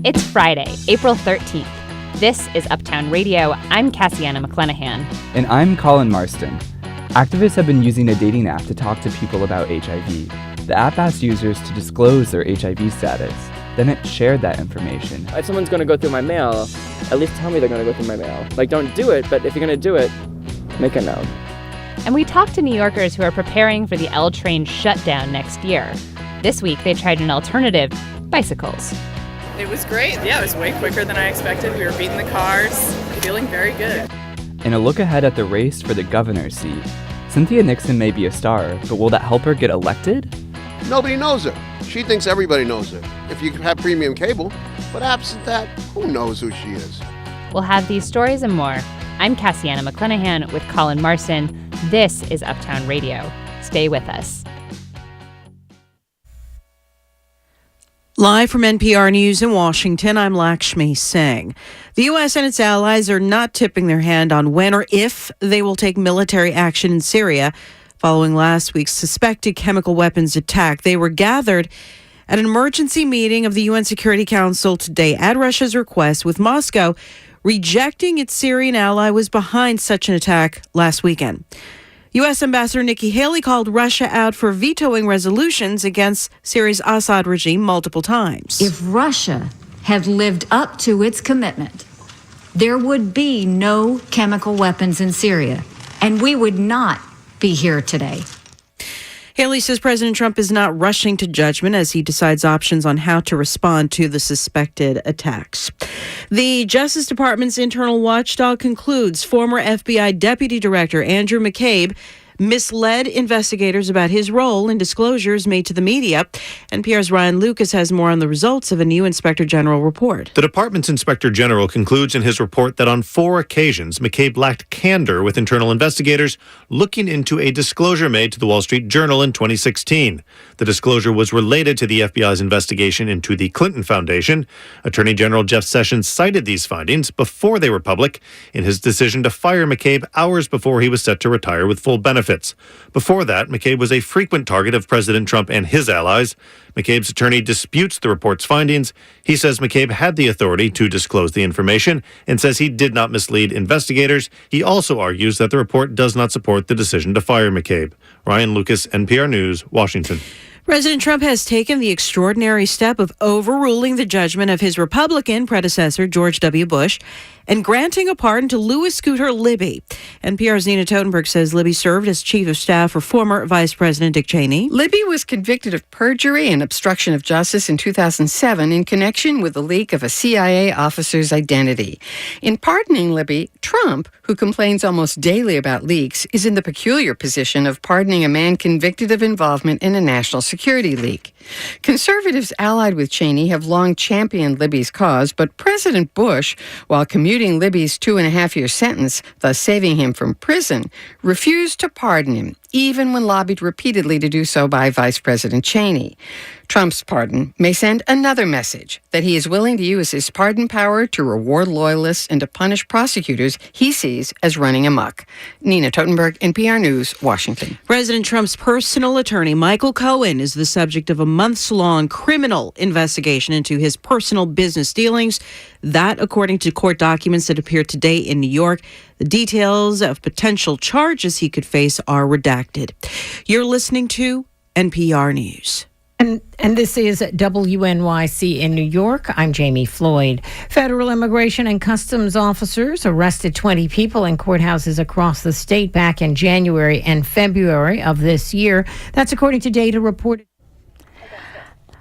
It's Friday, April 13th. This is Uptown Radio. I'm Cassiana McClenahan. And I'm Colin Marston. Activists have been using a dating app to talk to people about HIV. The app asked users to disclose their HIV status. Then it shared that information. If someone's going to go through my mail, at least tell me they're going to go through my mail. Like, don't do it, but if you're going to do it, make it known. And we talked to New Yorkers who are preparing for the L train shutdown next year. This week, they tried an alternative, bicycles. It was great. Yeah, it was way quicker than I expected. We were beating the cars, feeling very good. And a look ahead at the race for the governor's seat. Cynthia Nixon may be a star, but will that help her get elected? Nobody knows her. She thinks everybody knows her. If you have premium cable, but absent that, who knows who she is? We'll have these stories and more. I'm Cassiana McClenahan with Colin Marston. This is Uptown Radio. Stay with us. Live from NPR News in Washington, I'm Lakshmi Singh. The U.S. and its allies are not tipping their hand on when or if they will take military action in Syria following last week's suspected chemical weapons attack. They were gathered at an emergency meeting of the UN Security Council today at Russia's request, with Moscow rejecting its Syrian ally was behind such an attack last weekend. U.S. Ambassador Nikki Haley called Russia out for vetoing resolutions against Syria's Assad regime multiple times. If Russia had lived up to its commitment, there would be no chemical weapons in Syria, and we would not be here today. Haley says President Trump is not rushing to judgment as he decides options on how to respond to the suspected attacks. The Justice Department's internal watchdog concludes former FBI Deputy Director Andrew McCabe misled investigators about his role in disclosures made to the media. NPR's Ryan Lucas has more on the results of a new Inspector General report. The department's Inspector General concludes in his report that on 4 occasions, McCabe lacked candor with internal investigators looking into a disclosure made to the Wall Street Journal in 2016. The disclosure was related to the FBI's investigation into the Clinton Foundation. Attorney General Jeff Sessions cited these findings before they were public in his decision to fire McCabe hours before he was set to retire with full benefits. Before that, McCabe was a frequent target of President Trump and his allies. McCabe's attorney disputes the report's findings. He says McCabe had the authority to disclose the information and says he did not mislead investigators. He also argues that the report does not support the decision to fire McCabe. Ryan Lucas, NPR News, Washington. President Trump has taken the extraordinary step of overruling the judgment of his Republican predecessor, George W. Bush, and granting a pardon to Louis Scooter Libby. NPR's Nina Totenberg says Libby served as chief of staff for former Vice President Dick Cheney. Libby was convicted of perjury and obstruction of justice in 2007 in connection with the leak of a CIA officer's identity. In pardoning Libby, Trump, who complains almost daily about leaks, is in the peculiar position of pardoning a man convicted of involvement in a national security leak. Conservatives allied with Cheney have long championed Libby's cause, but President Bush, while commuting Libby's 2.5-year sentence, thus saving him from prison, refused to pardon him, even when lobbied repeatedly to do so by Vice President Cheney. Trump's pardon may send another message that he is willing to use his pardon power to reward loyalists and to punish prosecutors he sees as running amok. Nina Totenberg, NPR News, Washington. President Trump's personal attorney, Michael Cohen, is the subject of a months-long criminal investigation into his personal business dealings. That, according to court documents that appeared today in New York. The details of potential charges he could face are redacted. You're listening to NPR News. And this is WNYC in New York. I'm Jamie Floyd. Federal immigration and customs officers arrested 20 people in courthouses across the state back in January and February of this year. That's according to data reported.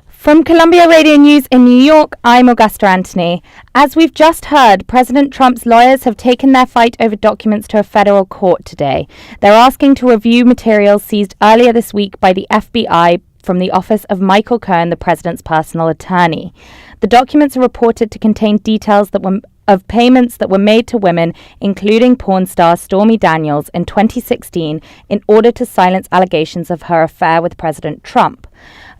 From Columbia Radio News in New York, I'm Augusta Anthony. As we've just heard, President Trump's lawyers have taken their fight over documents to a federal court today. They're asking to review materials seized earlier this week by the FBI from the office of Michael Cohen, the president's personal attorney. The documents are reported to contain details of payments that were made to women, including porn star Stormy Daniels, in 2016 in order to silence allegations of her affair with President Trump.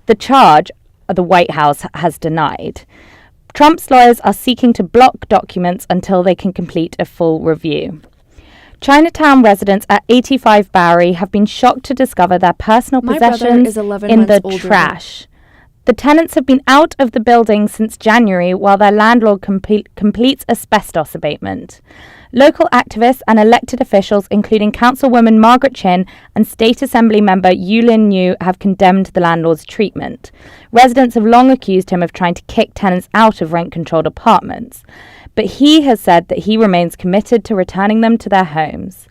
The charge the White House has denied. Trump's lawyers are seeking to block documents until they can complete a full review. Chinatown residents at 85 Bowery have been shocked to discover their personal possessions in the trash. The tenants have been out of the building since January while their landlord completes asbestos abatement. Local activists and elected officials, including Councilwoman Margaret Chin and State Assembly member Yulin Niu, have condemned the landlord's treatment. Residents have long accused him of trying to kick tenants out of rent-controlled apartments, but he has said that he remains committed to returning them to their homes.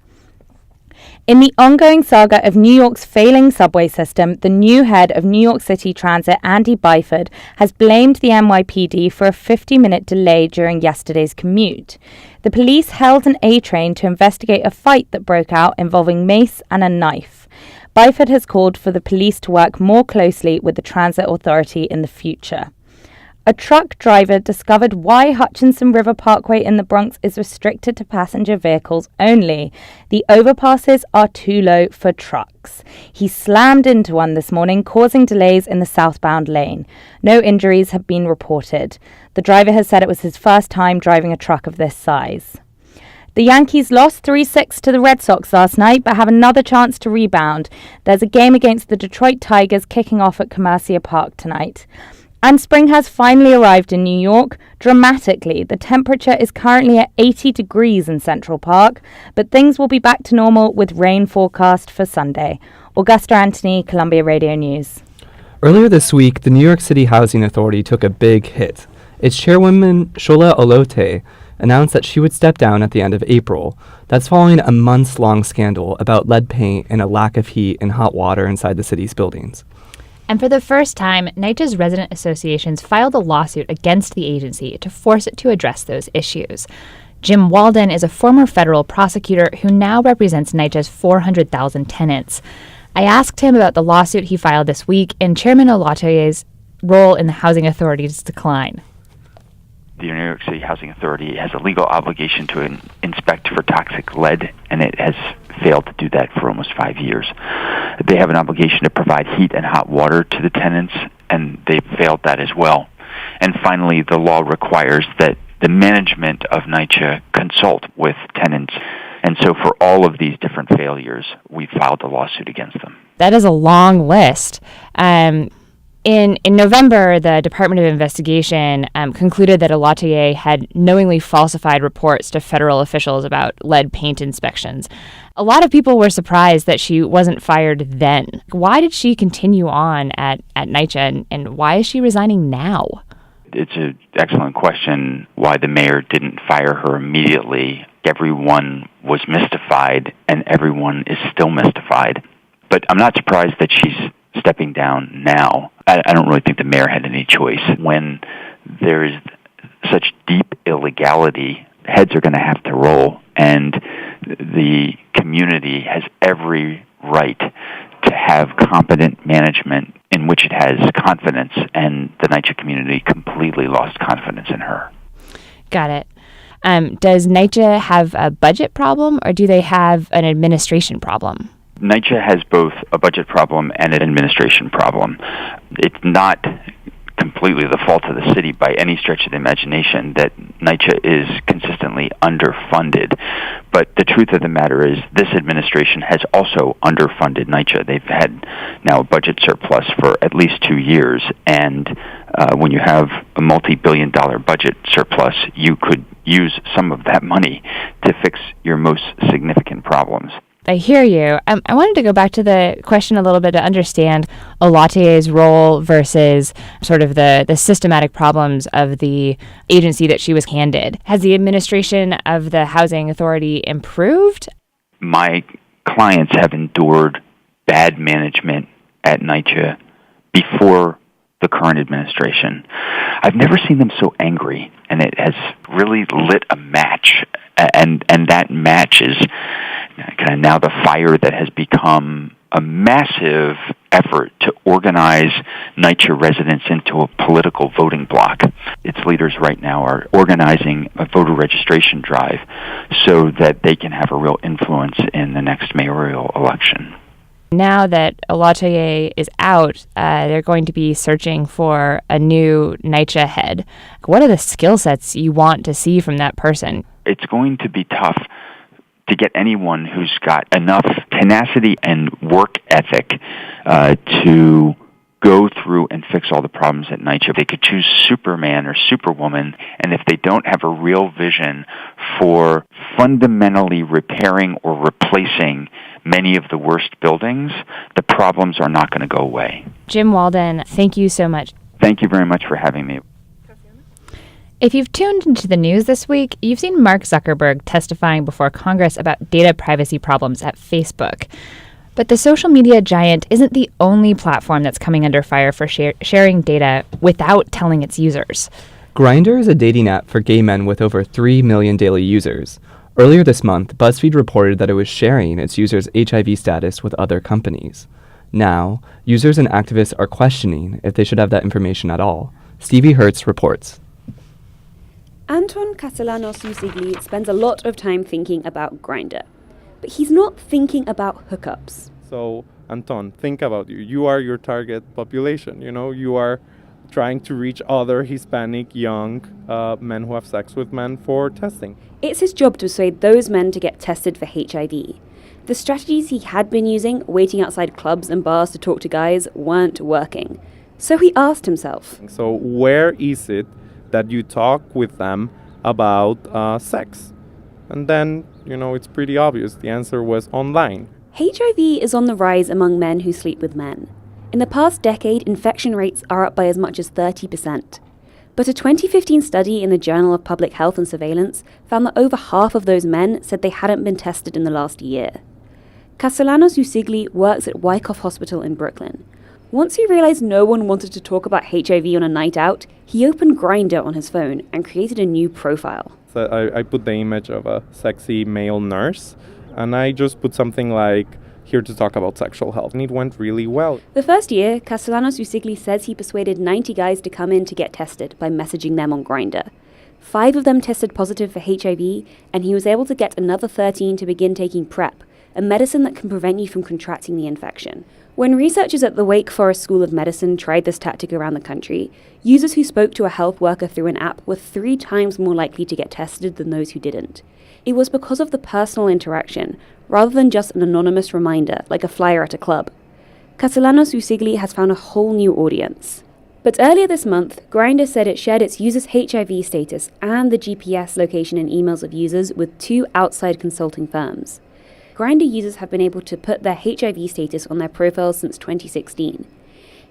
In the ongoing saga of New York's failing subway system, the new head of New York City Transit, Andy Byford, has blamed the NYPD for a 50-minute delay during yesterday's commute. The police held an A train to investigate a fight that broke out involving mace and a knife. Byford has called for the police to work more closely with the transit authority in the future. A truck driver discovered why Hutchinson River Parkway in the Bronx is restricted to passenger vehicles only. The overpasses are too low for trucks. He slammed into one this morning, causing delays in the southbound lane. No injuries have been reported. The driver has said it was his first time driving a truck of this size. The Yankees lost 3-6 to the Red Sox last night, but have another chance to rebound. There's a game against the Detroit Tigers kicking off at Commercia Park tonight. And spring has finally arrived in New York, dramatically. The temperature is currently at 80 degrees in Central Park, but things will be back to normal with rain forecast for Sunday. Augusta Anthony, Columbia Radio News. Earlier this week, the New York City Housing Authority took a big hit. Its chairwoman, Shola Olote, announced that she would step down at the end of April. That's following a months-long scandal about lead paint and a lack of heat and hot water inside the city's buildings. And for the first time, NYCHA's resident associations filed a lawsuit against the agency to force it to address those issues. Jim Walden is a former federal prosecutor who now represents NYCHA's 400,000 tenants. I asked him about the lawsuit he filed this week and Chairman Olatoye's role in the Housing Authority's decline. The New York City Housing Authority has a legal obligation to inspect for toxic lead, and it has failed to do that for almost 5 years. They have an obligation to provide heat and hot water to the tenants, and they've failed that as well. And finally, the law requires that the management of NYCHA consult with tenants. And so for all of these different failures, we filed a lawsuit against them. That is a long list. In November, the Department of Investigation concluded that Olatoye had knowingly falsified reports to federal officials about lead paint inspections. A lot of people were surprised that she wasn't fired then. Why did she continue on at NYCHA, and why is she resigning now? It's an excellent question why the mayor didn't fire her immediately. Everyone was mystified, and everyone is still mystified. But I'm not surprised that she's stepping down now. I don't really think the mayor had any choice. When there is such deep illegality, heads are going to have to roll, and the community has every right to have competent management in which it has confidence, and the NYCHA community completely lost confidence in her. Got it. Does NYCHA have a budget problem, or do they have an administration problem? NYCHA has both a budget problem and an administration problem. It's not completely the fault of the city by any stretch of the imagination that NYCHA is consistently underfunded. But the truth of the matter is this administration has also underfunded NYCHA. They've had now a budget surplus for at least 2 years, and when you have a multi-billion-dollar budget surplus, you could use some of that money to fix your most significant problems. I hear you. I wanted to go back to the question a little bit to understand Olatoye's role versus sort of the systematic problems of the agency that she was handed. Has the administration of the Housing Authority improved? My clients have endured bad management at NYCHA before the current administration. I've never seen them so angry, and it has really lit a match, and that match is kind of now the fire that has become a massive effort to organize NYCHA residents into a political voting bloc. Its leaders right now are organizing a voter registration drive so that they can have a real influence in the next mayoral election. Now that Olatoye is out, they're going to be searching for a new NYCHA head. What are the skill sets you want to see from that person? It's going to be tough to get anyone who's got enough tenacity and work ethic to go through and fix all the problems at NYCHA. They could choose Superman or Superwoman, and if they don't have a real vision for fundamentally repairing or replacing many of the worst buildings, the problems are not going to go away. Jim Walden, thank you so much. Thank you very much for having me. If you've tuned into the news this week, you've seen Mark Zuckerberg testifying before Congress about data privacy problems at Facebook. But the social media giant isn't the only platform that's coming under fire for sharing data without telling its users. Grindr is a dating app for gay men with over 3 million daily users. Earlier this month, BuzzFeed reported that it was sharing its users' HIV status with other companies. Now, users and activists are questioning if they should have that information at all. Stevie Hertz reports. Anton Castellanos-Usigli spends a lot of time thinking about Grindr, but he's not thinking about hookups. So, Anton, think about you. You are your target population. You are trying to reach other Hispanic young men who have sex with men for testing. It's his job to persuade those men to get tested for HIV. The strategies he had been using, waiting outside clubs and bars to talk to guys, weren't working. So he asked himself, so where is it that you talk with them about sex? And then, it's pretty obvious. The answer was online. HIV is on the rise among men who sleep with men. In the past decade, infection rates are up by as much as 30%. But a 2015 study in the Journal of Public Health and Surveillance found that over half of those men said they hadn't been tested in the last year. Castellanos-Usigli works at Wyckoff Hospital in Brooklyn. Once he realized no one wanted to talk about HIV on a night out, he opened Grindr on his phone and created a new profile. So I put the image of a sexy male nurse, and I just put something like, here to talk about sexual health, and it went really well. The first year, Castellanos-Usigli says he persuaded 90 guys to come in to get tested by messaging them on Grindr. 5 of them tested positive for HIV, and he was able to get another 13 to begin taking PrEP, a medicine that can prevent you from contracting the infection. When researchers at the Wake Forest School of Medicine tried this tactic around the country, users who spoke to a health worker through an app were 3 times more likely to get tested than those who didn't. It was because of the personal interaction, rather than just an anonymous reminder, like a flyer at a club. Castellanos-Usigli has found a whole new audience. But earlier this month, Grindr said it shared its users' HIV status and the GPS location and emails of users with 2 outside consulting firms. Grindr users have been able to put their HIV status on their profiles since 2016.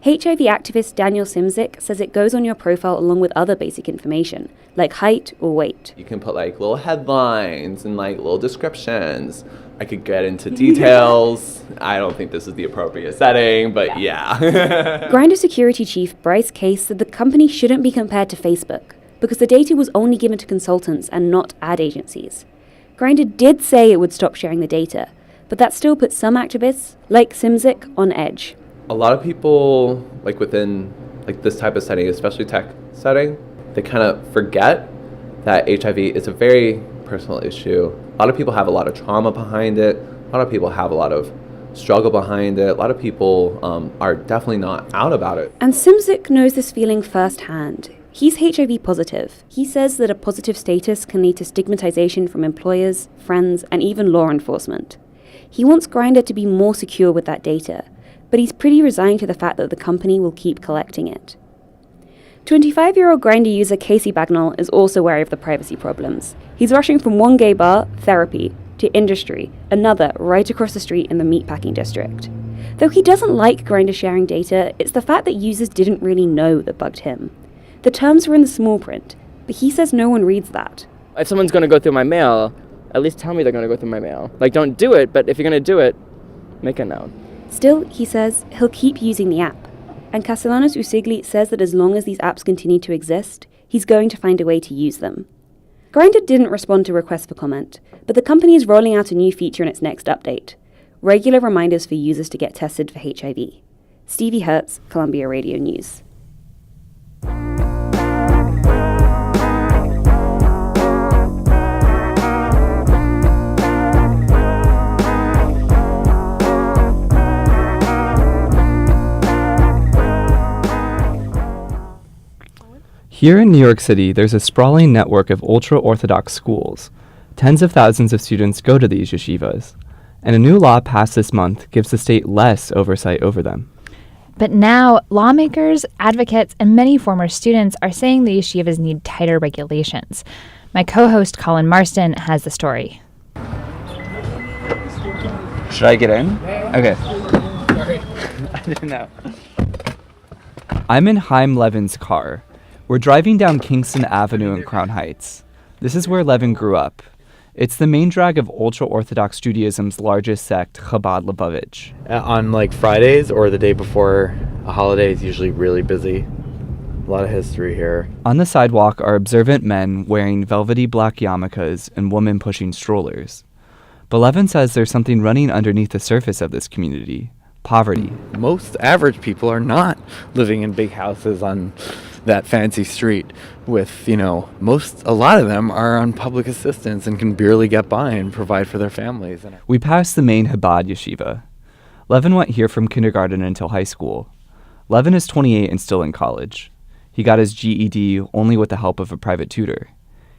HIV activist Daniel Simzik says it goes on your profile along with other basic information, like height or weight. You can put little headlines and little descriptions. I could get into details. I don't think this is the appropriate setting, but yeah. Grindr security chief Bryce Case said the company shouldn't be compared to Facebook because the data was only given to consultants and not ad agencies. Grindr did say it would stop sharing the data, but that still puts some activists, like Simzik, on edge. A lot of people, within this type of setting, especially tech setting, they kind of forget that HIV is a very personal issue. A lot of people have a lot of trauma behind it. A lot of people have a lot of struggle behind it. A lot of people are definitely not out about it. And Simzik knows this feeling firsthand. He's HIV positive. He says that a positive status can lead to stigmatization from employers, friends, and even law enforcement. He wants Grindr to be more secure with that data, but he's pretty resigned to the fact that the company will keep collecting it. 25-year-old Grindr user Casey Bagnall is also wary of the privacy problems. He's rushing from one gay bar, therapy, to industry, another right across the street in the meatpacking district. Though he doesn't like Grindr sharing data, it's the fact that users didn't really know that bugged him. The terms were in the small print, but he says no one reads that. If someone's going to go through my mail, at least tell me they're going to go through my mail. Don't do it, but if you're going to do it, make it known. Still, he says, he'll keep using the app. And Castellanos-Usigli says that as long as these apps continue to exist, he's going to find a way to use them. Grindr didn't respond to requests for comment, but the company is rolling out a new feature in its next update: regular reminders for users to get tested for HIV. Stevie Hertz, Columbia Radio News. Here in New York City, there's a sprawling network of ultra-Orthodox schools. Tens of thousands of students go to these yeshivas, and a new law passed this month gives the state less oversight over them. But now, lawmakers, advocates, and many former students are saying the yeshivas need tighter regulations. My co-host Colin Marston has the story. Should I get in? Okay. Sorry. I didn't know. I'm in Chaim Levin's car. We're driving down Kingston Avenue in Crown Heights. This is where Levin grew up. It's the main drag of ultra-Orthodox Judaism's largest sect, Chabad Lubavitch. On like Fridays or the day before a holiday is usually really busy. A lot of history here. On the sidewalk are observant men wearing velvety black yarmulkes and women pushing strollers. But Levin says there's something running underneath the surface of this community. Poverty. Most average people are not living in big houses on that fancy street with, a lot of them are on public assistance and can barely get by and provide for their families. We passed the main Chabad yeshiva. Levin went here from kindergarten until high school. Levin is 28 and still in college. He got his GED only with the help of a private tutor.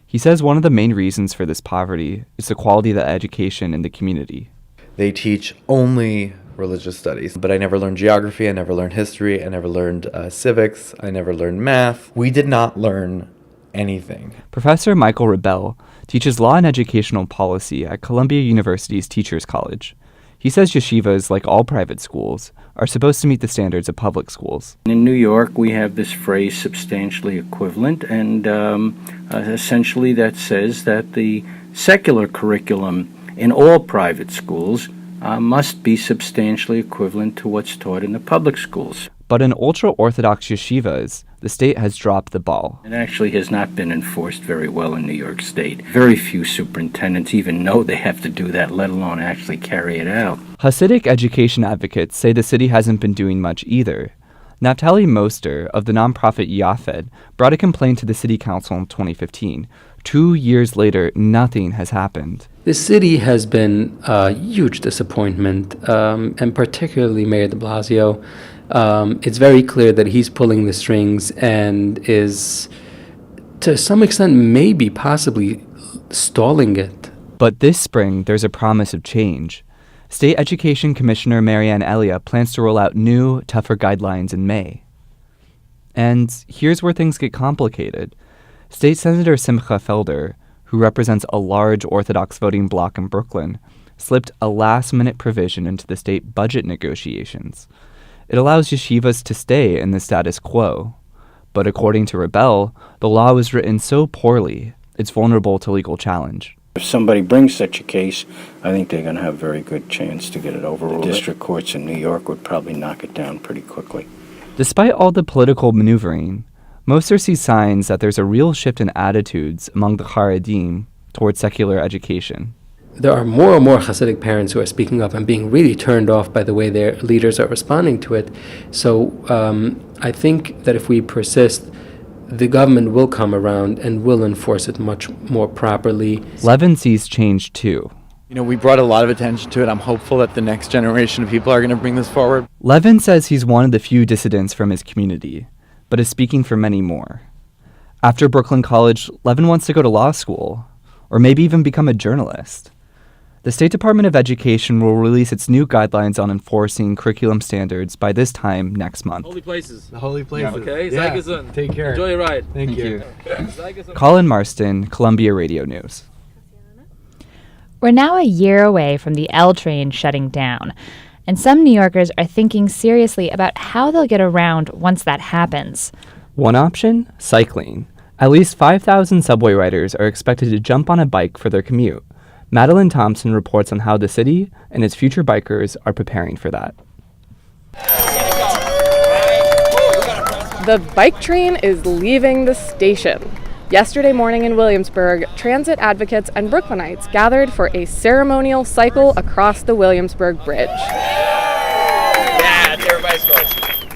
He says one of the main reasons for this poverty is the quality of the education in the community. They teach only religious studies, but I never learned geography, I never learned history, I never learned civics, I never learned math. We did not learn anything. Professor Michael Rebell teaches law and educational policy at Columbia University's Teachers College. He says yeshivas, like all private schools, are supposed to meet the standards of public schools. In New York, we have this phrase substantially equivalent, and essentially that says that the secular curriculum in all private schools must be substantially equivalent to what's taught in the public schools. But in ultra-Orthodox yeshivas, the state has dropped the ball. It actually has not been enforced very well in New York State. Very few superintendents even know they have to do that, let alone actually carry it out. Hasidic education advocates say the city hasn't been doing much either. Naftali Moster of the nonprofit Yafed brought a complaint to the city council in 2015. 2 years later, nothing has happened. The city has been a huge disappointment, and particularly Mayor de Blasio. It's very clear that he's pulling the strings and is, to some extent, maybe possibly stalling it. But this spring, there's a promise of change. State Education Commissioner Marianne Elia plans to roll out new, tougher guidelines in May. And here's where things get complicated. State Senator Simcha Felder, who represents a large Orthodox voting bloc in Brooklyn, slipped a last-minute provision into the state budget negotiations. It allows yeshivas to stay in the status quo. But according to Rebell, the law was written so poorly, it's vulnerable to legal challenge. If somebody brings such a case, I think they're going to have a very good chance to get it overruled. The district courts in New York would probably knock it down pretty quickly. Despite all the political maneuvering, Moser sees signs that there's a real shift in attitudes among the Haredim towards secular education. There are more and more Hasidic parents who are speaking up and being really turned off by the way their leaders are responding to it. So I think that if we persist, the government will come around and will enforce it much more properly. Levin sees change too. We brought a lot of attention to it. I'm hopeful that the next generation of people are going to bring this forward. Levin says he's one of the few dissidents from his community, but is speaking for many more. After Brooklyn College, Levin wants to go to law school, or maybe even become a journalist. The State Department of Education will release its new guidelines on enforcing curriculum standards by this time next month. Holy places. The holy places. Yeah. Okay, yeah. Zagazun. Take care. Enjoy your ride. Thank you. Colin Marston, Columbia Radio News. We're now a year away from the L train shutting down, and some New Yorkers are thinking seriously about how they'll get around once that happens. One option? Cycling. At least 5,000 subway riders are expected to jump on a bike for their commute. Madeline Thompson reports on how the city and its future bikers are preparing for that. The bike train is leaving the station. Yesterday morning in Williamsburg, transit advocates and Brooklynites gathered for a ceremonial cycle across the Williamsburg Bridge. Yeah, everybody's going.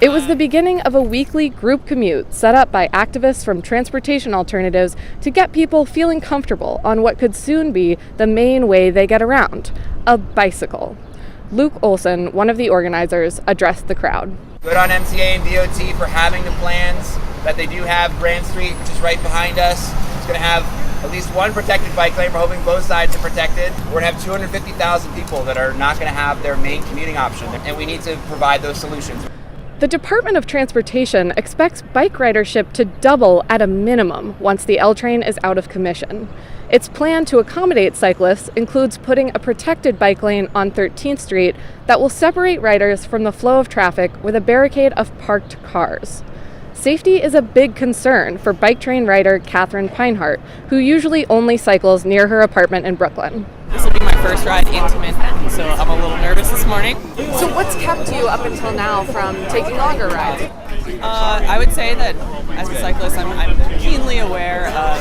It was the beginning of a weekly group commute set up by activists from Transportation Alternatives to get people feeling comfortable on what could soon be the main way they get around, a bicycle. Luke Olson, one of the organizers, addressed the crowd. Good on MTA and DOT for having the plans that they do have. Grand Street, which is right behind us, is going to have at least one protected bike lane. We're hoping both sides are protected. We're going to have 250,000 people that are not going to have their main commuting option, and we need to provide those solutions. The Department of Transportation expects bike ridership to double at a minimum once the L train is out of commission. Its plan to accommodate cyclists includes putting a protected bike lane on 13th Street that will separate riders from the flow of traffic with a barricade of parked cars. Safety is a big concern for bike train rider Catherine Pinehart, who usually only cycles near her apartment in Brooklyn. This will be my first ride into Manhattan, so I'm a little nervous this morning. So what's kept you up until now from taking longer rides? I would say that as a cyclist, I'm keenly aware of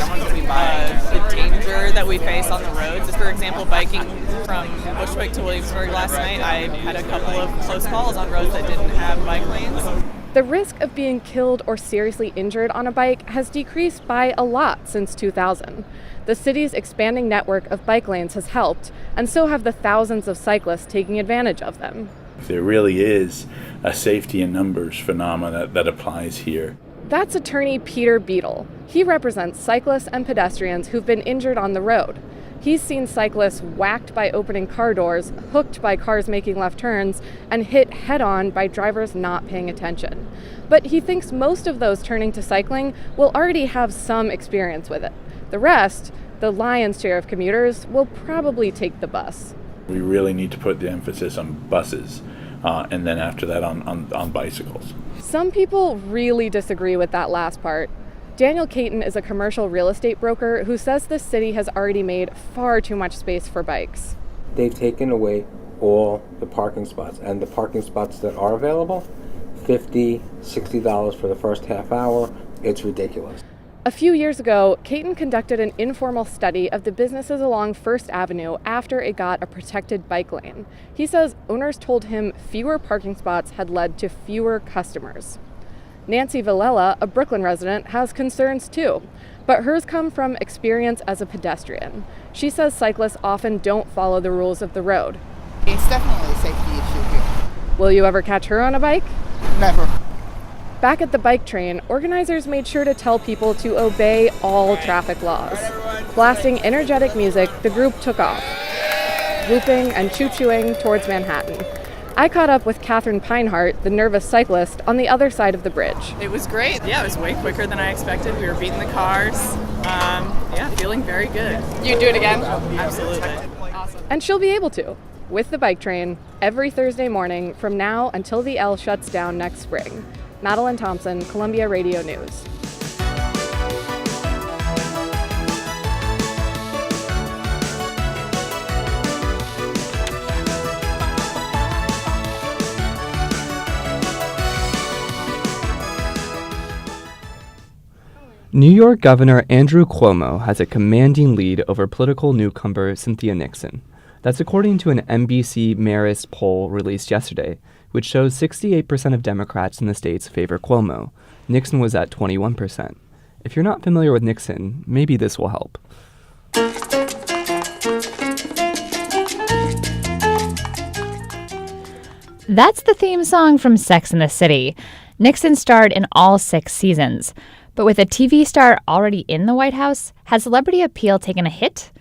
the danger that we face on the roads. For example, biking from Bushwick to Williamsburg last night, I had a couple of close calls on roads that didn't have bike lanes. The risk of being killed or seriously injured on a bike has decreased by a lot since 2000. The city's expanding network of bike lanes has helped, and so have the thousands of cyclists taking advantage of them. There really is a safety in numbers phenomena that applies here. That's attorney Peter Beadle. He represents cyclists and pedestrians who've been injured on the road. He's seen cyclists whacked by opening car doors, hooked by cars making left turns, and hit head-on by drivers not paying attention. But he thinks most of those turning to cycling will already have some experience with it. The rest, the lion's share of commuters, will probably take the bus. We really need to put the emphasis on buses, and then after that on bicycles. Some people really disagree with that last part. Daniel Caton is a commercial real estate broker who says this city has already made far too much space for bikes. They've taken away all the parking spots, and the parking spots that are available, $50, $60 for the first half hour. It's ridiculous. A few years ago, Caton conducted an informal study of the businesses along First Avenue after it got a protected bike lane. He says owners told him fewer parking spots had led to fewer customers. Nancy Villela, a Brooklyn resident, has concerns too, but hers come from experience as a pedestrian. She says cyclists often don't follow the rules of the road. It's definitely a safety issue here. Will you ever catch her on a bike? Never. Back at the bike train, organizers made sure to tell people to obey all traffic laws. Blasting energetic music, the group took off, whooping and choo-chooing towards Manhattan. I caught up with Catherine Pinehart, the nervous cyclist, on the other side of the bridge. It was great. Yeah, it was way quicker than I expected. We were beating the cars. Feeling very good. You'd do it again? Absolutely. Awesome. And she'll be able to, with the bike train, every Thursday morning from now until the L shuts down next spring. Madeline Thompson, Columbia Radio News. New York Governor Andrew Cuomo has a commanding lead over political newcomer Cynthia Nixon. That's according to an NBC Marist poll released yesterday, which shows 68% of Democrats in the states favor Cuomo. Nixon was at 21%. If you're not familiar with Nixon, maybe this will help. That's the theme song from Sex and the City. Nixon starred in all 6 seasons. But with a TV star already in the White House, has celebrity appeal taken a hit?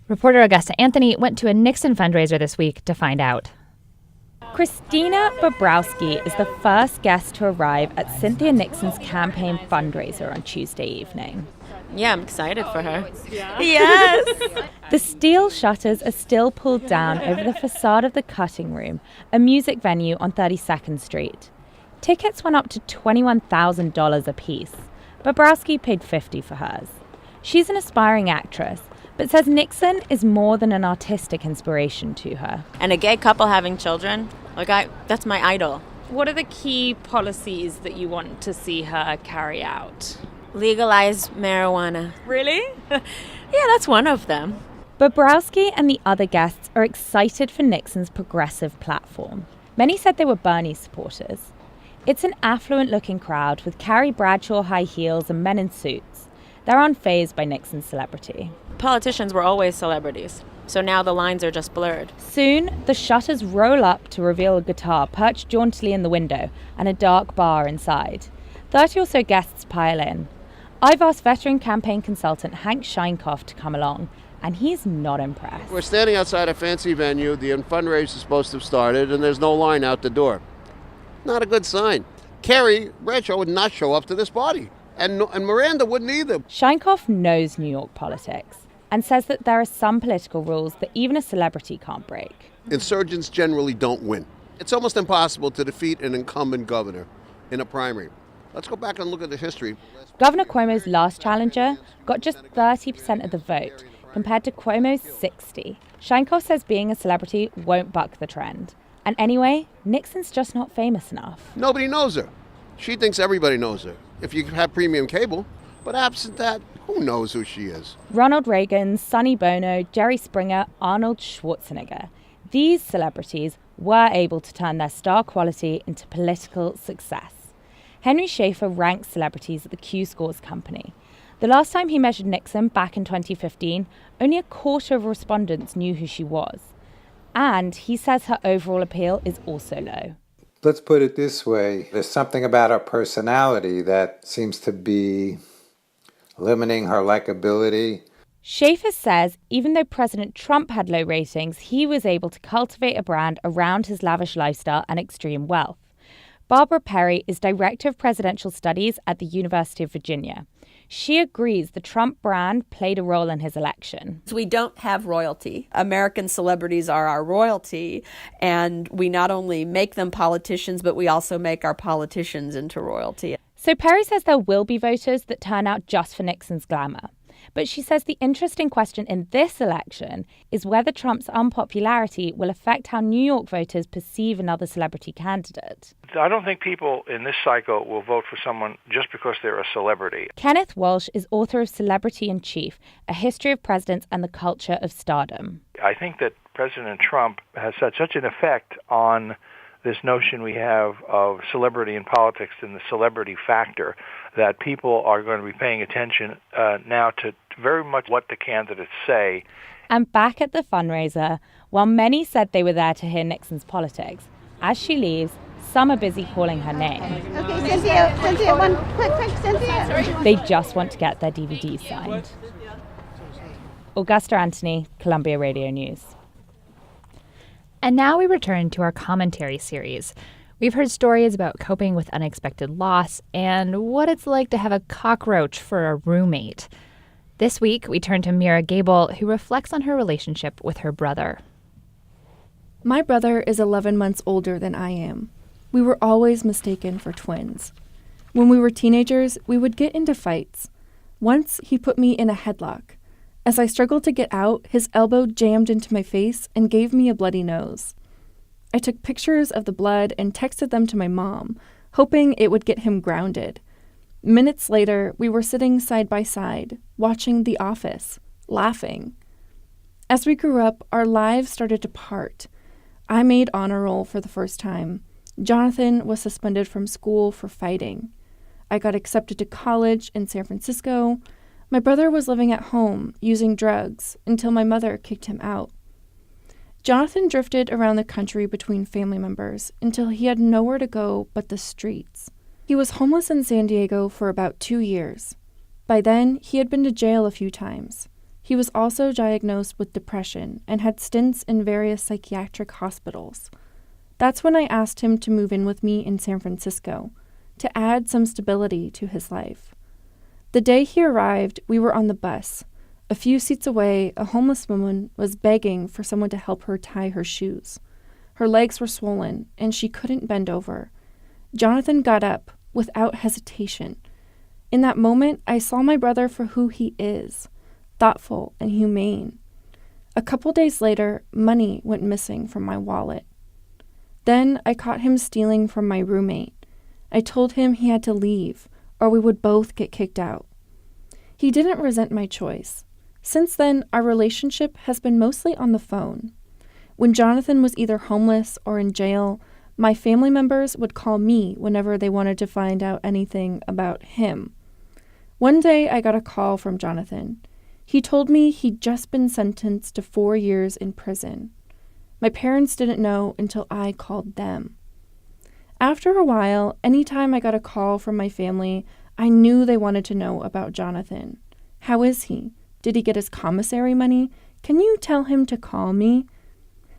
Reporter Augusta Anthony went to a Nixon fundraiser this week to find out. Christina Bobrowski is the first guest to arrive at Cynthia Nixon's campaign fundraiser on Tuesday evening. Yeah, I'm excited for her. Yes! The steel shutters are still pulled down over the facade of the Cutting Room, a music venue on 32nd Street. Tickets went up to $21,000 apiece. Bobrowski paid $50 for hers. She's an aspiring actress, but says Nixon is more than an artistic inspiration to her. And a gay couple having children, that's my idol. What are the key policies that you want to see her carry out? Legalize marijuana. Really? Yeah, that's one of them. Bobrowski and the other guests are excited for Nixon's progressive platform. Many said they were Bernie supporters. It's an affluent-looking crowd with Carrie Bradshaw high heels and men in suits. They're unfazed by Nixon's celebrity. Politicians were always celebrities, so now the lines are just blurred. Soon, the shutters roll up to reveal a guitar perched jauntily in the window and a dark bar inside. 30 or so guests pile in. I've asked veteran campaign consultant Hank Scheinkoff to come along, and he's not impressed. We're standing outside a fancy venue. The fundraiser is supposed to have started, and there's no line out the door. Not a good sign. Carrie Bradshaw would not show up to this party. And Miranda wouldn't either. Sheinkoff knows New York politics and says that there are some political rules that even a celebrity can't break. Insurgents generally don't win. It's almost impossible to defeat an incumbent governor in a primary. Let's go back and look at the history. Governor Cuomo's last challenger got just 30% of the vote, compared to Cuomo's 60%. Sheinkoff says being a celebrity won't buck the trend. And anyway, Nixon's just not famous enough. Nobody knows her. She thinks everybody knows her. If you have premium cable, but absent that, who knows who she is? Ronald Reagan, Sonny Bono, Jerry Springer, Arnold Schwarzenegger. These celebrities were able to turn their star quality into political success. Henry Schaefer ranks celebrities at the Q-Scores company. The last time he measured Nixon, back in 2015, only a quarter of respondents knew who she was. And he says her overall appeal is also low. Let's put it this way. There's something about her personality that seems to be limiting her likability. Schaefer says even though President Trump had low ratings, he was able to cultivate a brand around his lavish lifestyle and extreme wealth. Barbara Perry is Director of Presidential Studies at the University of Virginia. She agrees the Trump brand played a role in his election. We don't have royalty. American celebrities are our royalty, and we not only make them politicians, but we also make our politicians into royalty. So Perry says there will be voters that turn out just for Nixon's glamour. But she says the interesting question in this election is whether Trump's unpopularity will affect how New York voters perceive another celebrity candidate. I don't think people in this cycle will vote for someone just because they're a celebrity. Kenneth Walsh is author of Celebrity in Chief, A History of Presidents and the Culture of Stardom. I think that President Trump has had such an effect on this notion we have of celebrity in politics and the celebrity factor that people are going to be paying attention now to very much what the candidates say. And back at the fundraiser, while many said they were there to hear Nixon's politics, as she leaves, some are busy calling her name. Okay, Cynthia, one quick, Cynthia. They just want to get their DVDs signed. Augusta Anthony, Columbia Radio News. And now we return to our commentary series. We've heard stories about coping with unexpected loss and what it's like to have a cockroach for a roommate. This week, we turn to Mira Gable, who reflects on her relationship with her brother. My brother is 11 months older than I am. We were always mistaken for twins. When we were teenagers, we would get into fights. Once, he put me in a headlock. As I struggled to get out, his elbow jammed into my face and gave me a bloody nose. I took pictures of the blood and texted them to my mom, hoping it would get him grounded. Minutes later, we were sitting side by side, watching The Office, laughing. As we grew up, our lives started to part. I made honor roll for the first time. Jonathan was suspended from school for fighting. I got accepted to college in San Francisco. My brother was living at home, using drugs, until my mother kicked him out. Jonathan drifted around the country between family members until he had nowhere to go but the streets. He was homeless in San Diego for about 2 years. By then, he had been to jail a few times. He was also diagnosed with depression and had stints in various psychiatric hospitals. That's when I asked him to move in with me in San Francisco, to add some stability to his life. The day he arrived, we were on the bus. A few seats away, a homeless woman was begging for someone to help her tie her shoes. Her legs were swollen, and she couldn't bend over. Jonathan got up, without hesitation. In that moment, I saw my brother for who he is, thoughtful and humane. A couple days later, money went missing from my wallet. Then I caught him stealing from my roommate. I told him he had to leave, or we would both get kicked out. He didn't resent my choice. Since then, our relationship has been mostly on the phone. When Jonathan was either homeless or in jail, my family members would call me whenever they wanted to find out anything about him. One day, I got a call from Jonathan. He told me he'd just been sentenced to 4 years in prison. My parents didn't know until I called them. After a while, anytime I got a call from my family, I knew they wanted to know about Jonathan. How is he? Did he get his commissary money? Can you tell him to call me?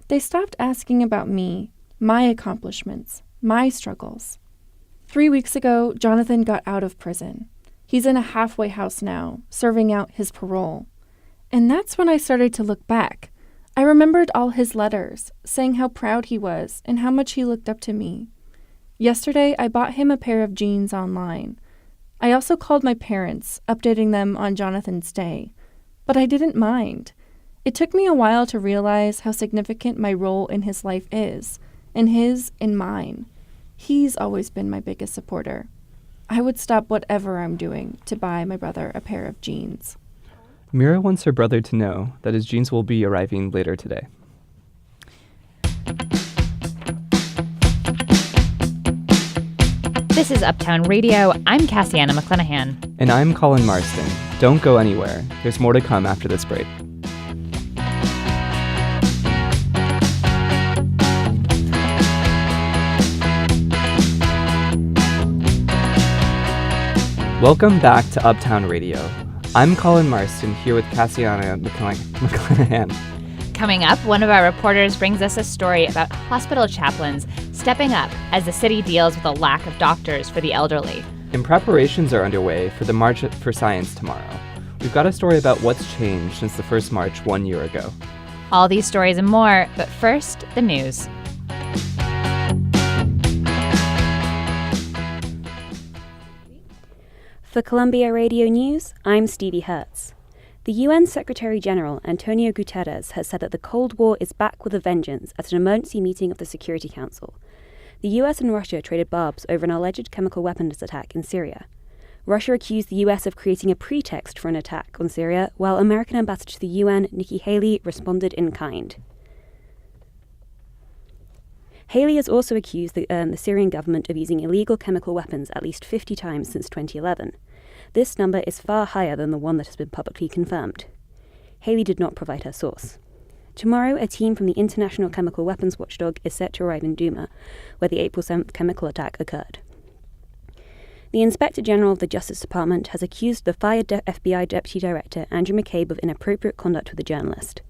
They stopped asking about me, my accomplishments, my struggles. 3 weeks ago, Jonathan got out of prison. He's in a halfway house now, serving out his parole. And that's when I started to look back. I remembered all his letters, saying how proud he was and how much he looked up to me. Yesterday, I bought him a pair of jeans online. I also called my parents, updating them on Jonathan's day. But I didn't mind. It took me a while to realize how significant my role in his life is, and his and mine. He's always been my biggest supporter. I would stop whatever I'm doing to buy my brother a pair of jeans. Mira wants her brother to know that his jeans will be arriving later today. This is Uptown Radio. I'm Cassiana McClenahan. And I'm Colin Marston. Don't go anywhere. There's more to come after this break. Welcome back to Uptown Radio. I'm Colin Marston here with Cassiana McClenahan. Coming up, one of our reporters brings us a story about hospital chaplains stepping up as the city deals with a lack of doctors for the elderly. And preparations are underway for the March for Science tomorrow. We've got a story about what's changed since the first march 1 year ago. All these stories and more, but first, the news. For Columbia Radio News, I'm Stevie Hertz. The UN Secretary-General Antonio Guterres has said that the Cold War is back with a vengeance at an emergency meeting of the Security Council. The US and Russia traded barbs over an alleged chemical weapons attack in Syria. Russia accused the US of creating a pretext for an attack on Syria, while American Ambassador to the UN, Nikki Haley, responded in kind. Haley has also accused the Syrian government of using illegal chemical weapons at least 50 times since 2011. This number is far higher than the one that has been publicly confirmed. Haley did not provide her source. Tomorrow, a team from the International Chemical Weapons Watchdog is set to arrive in Duma, where the April 7th chemical attack occurred. The Inspector General of the Justice Department has accused the fired FBI Deputy Director Andrew McCabe of inappropriate conduct with a journalist.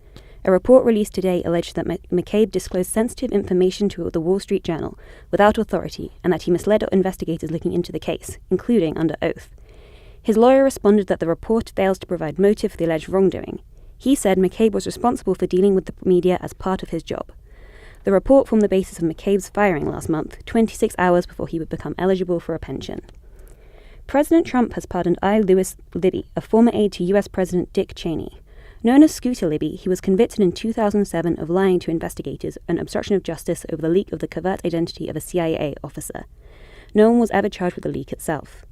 A report released today alleged that McCabe disclosed sensitive information to the Wall Street Journal without authority and that he misled investigators looking into the case, including under oath. His lawyer responded that the report fails to provide motive for the alleged wrongdoing. He said McCabe was responsible for dealing with the media as part of his job. The report formed the basis of McCabe's firing last month, 26 hours before he would become eligible for a pension. President Trump has pardoned I. Lewis Libby, a former aide to U.S. President Dick Cheney. Known as Scooter Libby, he was convicted in 2007 of lying to investigators and obstruction of justice over the leak of the covert identity of a CIA officer. No one was ever charged with the leak itself.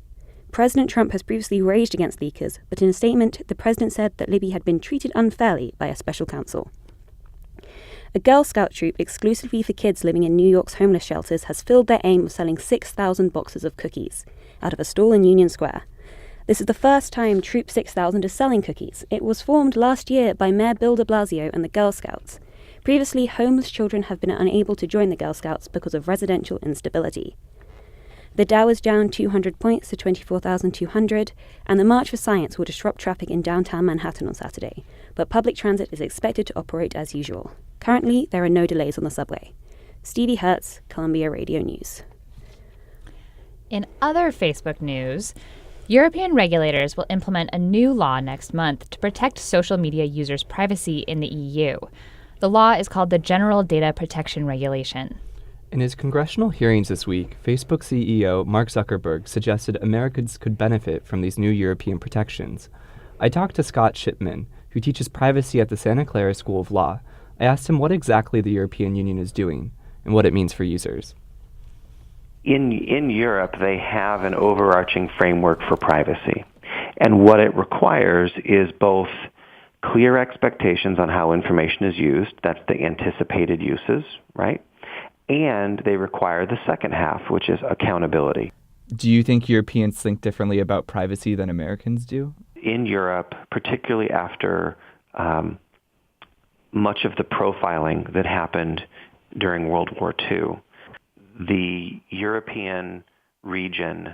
President Trump has previously raged against leakers, but in a statement, the president said that Libby had been treated unfairly by a special counsel. A Girl Scout troop exclusively for kids living in New York's homeless shelters has filled their aim of selling 6,000 boxes of cookies out of a stall in Union Square. This is the first time Troop 6000 is selling cookies. It was formed last year by Mayor Bill de Blasio and the Girl Scouts. Previously, homeless children have been unable to join the Girl Scouts because of residential instability. The Dow is down 200 points to 24,200, and the March for Science will disrupt traffic in downtown Manhattan on Saturday, but public transit is expected to operate as usual. Currently, there are no delays on the subway. Stevie Hertz, Columbia Radio News. In other Facebook news, European regulators will implement a new law next month to protect social media users' privacy in the EU. The law is called the General Data Protection Regulation. In his congressional hearings this week, Facebook CEO Mark Zuckerberg suggested Americans could benefit from these new European protections. I talked to Scott Shipman, who teaches privacy at the Santa Clara School of Law. I asked him what exactly the European Union is doing and what it means for users. In Europe, they have an overarching framework for privacy. And what it requires is both clear expectations on how information is used, that's the anticipated uses, right? And they require the second half, which is accountability. Do you think Europeans think differently about privacy than Americans do? In Europe, particularly after much of the profiling that happened during World War II, the European region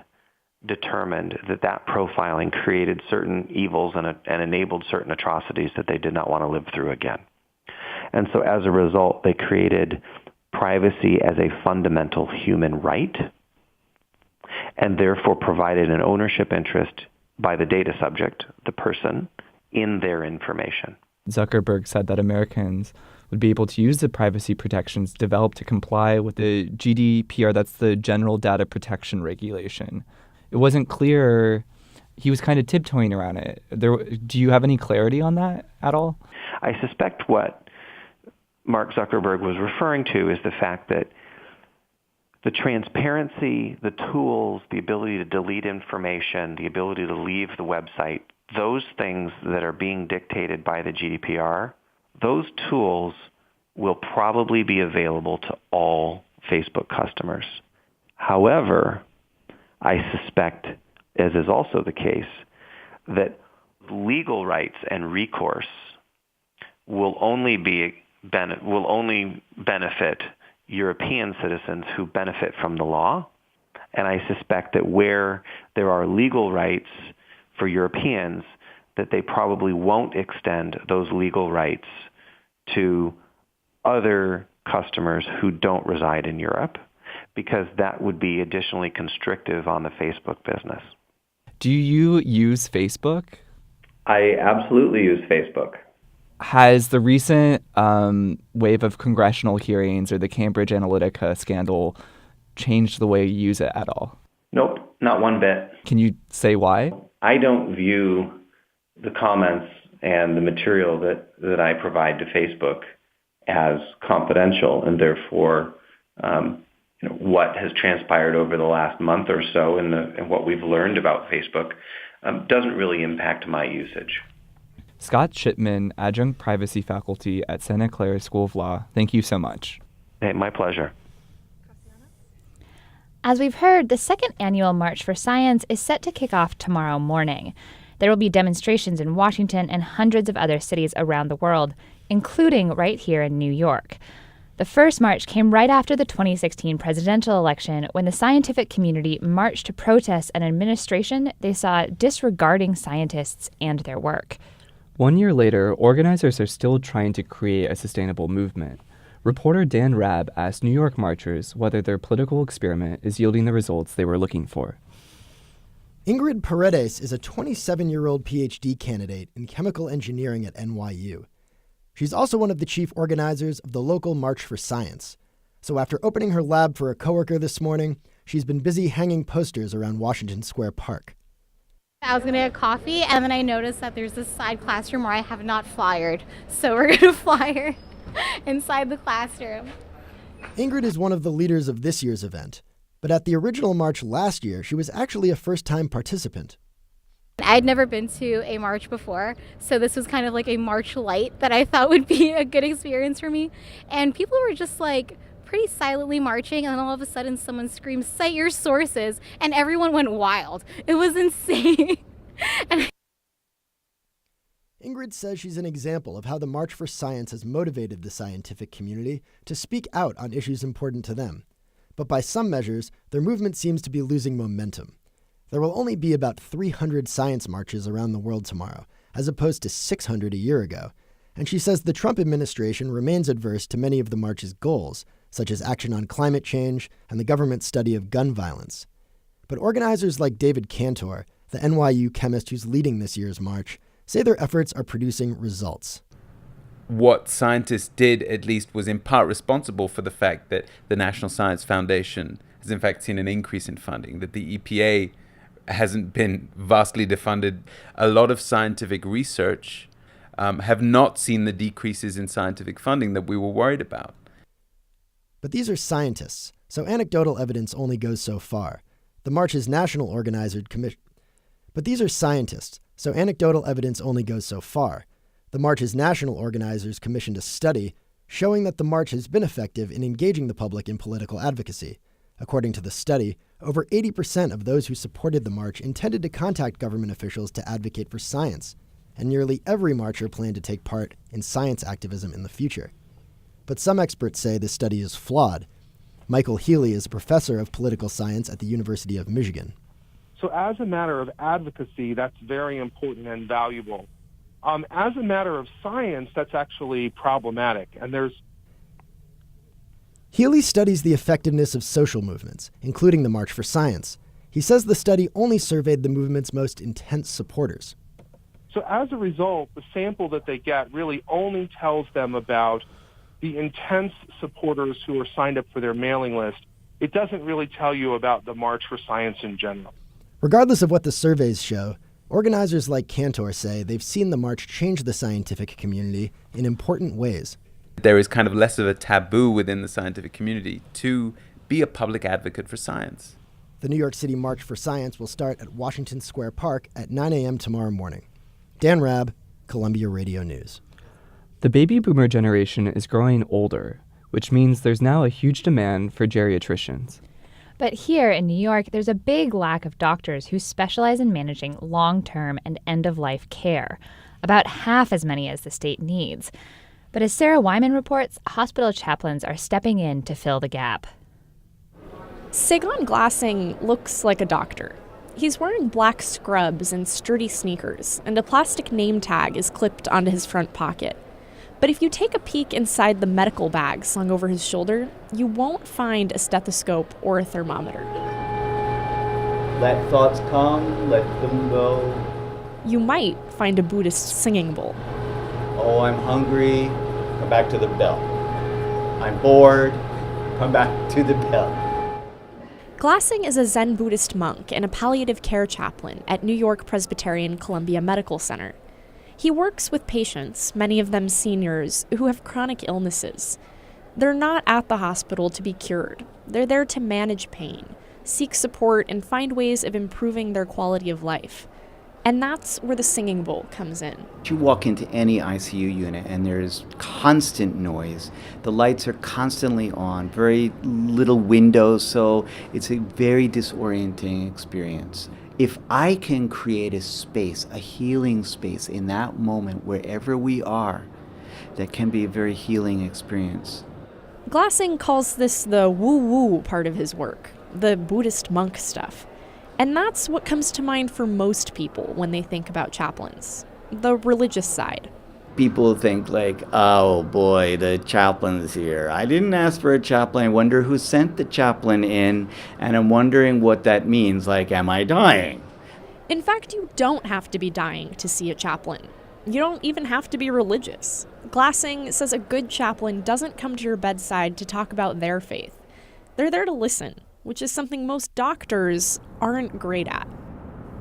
determined that profiling created certain evils and enabled certain atrocities that they did not want to live through again. And so as a result, they created privacy as a fundamental human right. and therefore provided an ownership interest by the data subject, the person, in their information. Zuckerberg said that Americans would be able to use the privacy protections developed to comply with the GDPR, that's the General Data Protection Regulation. It wasn't clear. He was kind of tiptoeing around it. Do you have any clarity on that at all? I suspect what Mark Zuckerberg was referring to is the fact that the transparency, the tools, the ability to delete information, the ability to leave the website, those things that are being dictated by the GDPR, those tools will probably be available to all Facebook customers. However, I suspect, as is also the case, that legal rights and recourse will only benefit European citizens who benefit from the law. And I suspect that where there are legal rights for Europeans, that they probably won't extend those legal rights to other customers who don't reside in Europe, because that would be additionally constrictive on the Facebook business. Do you use Facebook? I absolutely use Facebook. Has the recent wave of congressional hearings or the Cambridge Analytica scandal changed the way you use it at all? Nope, not one bit. Can you say why? I don't view the comments and the material that I provide to Facebook as confidential, and therefore what has transpired over the last month or so and what we've learned about Facebook doesn't really impact my usage. Scott Shipman, adjunct privacy faculty at Santa Clara School of Law, thank you so much. Hey, my pleasure. As we've heard, the second annual March for Science is set to kick off tomorrow morning. There will be demonstrations in Washington and hundreds of other cities around the world, including right here in New York. The first march came right after the 2016 presidential election, when the scientific community marched to protest an administration they saw disregarding scientists and their work. 1 year later, organizers are still trying to create a sustainable movement. Reporter Dan Rabb asked New York marchers whether their political experiment is yielding the results they were looking for. Ingrid Paredes is a 27-year-old PhD candidate in chemical engineering at NYU. She's also one of the chief organizers of the local March for Science. So after opening her lab for a coworker this morning, she's been busy hanging posters around Washington Square Park. I was going to get coffee, and then I noticed that there's this side classroom where I have not flyered. So we're going to flyer inside the classroom. Ingrid is one of the leaders of this year's event. But at the original march last year, she was actually a first-time participant. I'd never been to a march before, so this was kind of like a march light that I thought would be a good experience for me. And people were just like pretty silently marching, and then all of a sudden someone screamed, "Cite your sources," and everyone went wild. It was insane. Ingrid says she's an example of how the March for Science has motivated the scientific community to speak out on issues important to them. But by some measures, their movement seems to be losing momentum. There will only be about 300 science marches around the world tomorrow, as opposed to 600 a year ago. And she says the Trump administration remains adverse to many of the march's goals, such as action on climate change and the government's study of gun violence. But organizers like David Cantor, the NYU chemist who's leading this year's march, say their efforts are producing results. What scientists did, at least, was in part responsible for the fact that the National Science Foundation has in fact seen an increase in funding, that the EPA hasn't been vastly defunded. A lot of scientific research have not seen the decreases in scientific funding that we were worried about. But these are scientists, so anecdotal evidence only goes so far. The march's national organizers commissioned a study showing that the march has been effective in engaging the public in political advocacy. According to the study, over 80% of those who supported the march intended to contact government officials to advocate for science, and nearly every marcher planned to take part in science activism in the future. But some experts say this study is flawed. Michael Healy is a professor of political science at the University of Michigan. So as a matter of advocacy, that's very important and valuable. As a matter of science, that's actually problematic. And Healy studies the effectiveness of social movements, including the March for Science. He says the study only surveyed the movement's most intense supporters. So as a result, the sample that they get really only tells them about the intense supporters who are signed up for their mailing list. It doesn't really tell you about the March for Science in general. Regardless of what the surveys show, organizers like Cantor say they've seen the march change the scientific community in important ways. There is kind of less of a taboo within the scientific community to be a public advocate for science. The New York City March for Science will start at Washington Square Park at 9 a.m. tomorrow morning. Dan Rabb, Columbia Radio News. The baby boomer generation is growing older, which means there's now a huge demand for geriatricians. But here in New York, there's a big lack of doctors who specialize in managing long-term and end-of-life care, about half as many as the state needs. But as Sarah Wyman reports, hospital chaplains are stepping in to fill the gap. Saigon Glassing looks like a doctor. He's wearing black scrubs and sturdy sneakers, and a plastic name tag is clipped onto his front pocket. But if you take a peek inside the medical bag slung over his shoulder, you won't find a stethoscope or a thermometer. Let thoughts come, let them go. You might find a Buddhist singing bowl. Oh, I'm hungry, come back to the bell. I'm bored, come back to the bell. Glassing is a Zen Buddhist monk and a palliative care chaplain at New York Presbyterian Columbia Medical Center. He works with patients, many of them seniors, who have chronic illnesses. They're not at the hospital to be cured. They're there to manage pain, seek support, and find ways of improving their quality of life. And that's where the singing bowl comes in. You walk into any ICU unit and there's constant noise. The lights are constantly on, very little windows, so it's a very disorienting experience. If I can create a space, a healing space in that moment wherever we are, that can be a very healing experience. Glassing calls this the woo-woo part of his work, the Buddhist monk stuff. And that's what comes to mind for most people when they think about chaplains, the religious side. People think like, oh boy, the chaplain's here. I didn't ask for a chaplain. I wonder who sent the chaplain in, and I'm wondering what that means. Like, am I dying? In fact, you don't have to be dying to see a chaplain. You don't even have to be religious. Glassing says a good chaplain doesn't come to your bedside to talk about their faith. They're there to listen, which is something most doctors aren't great at.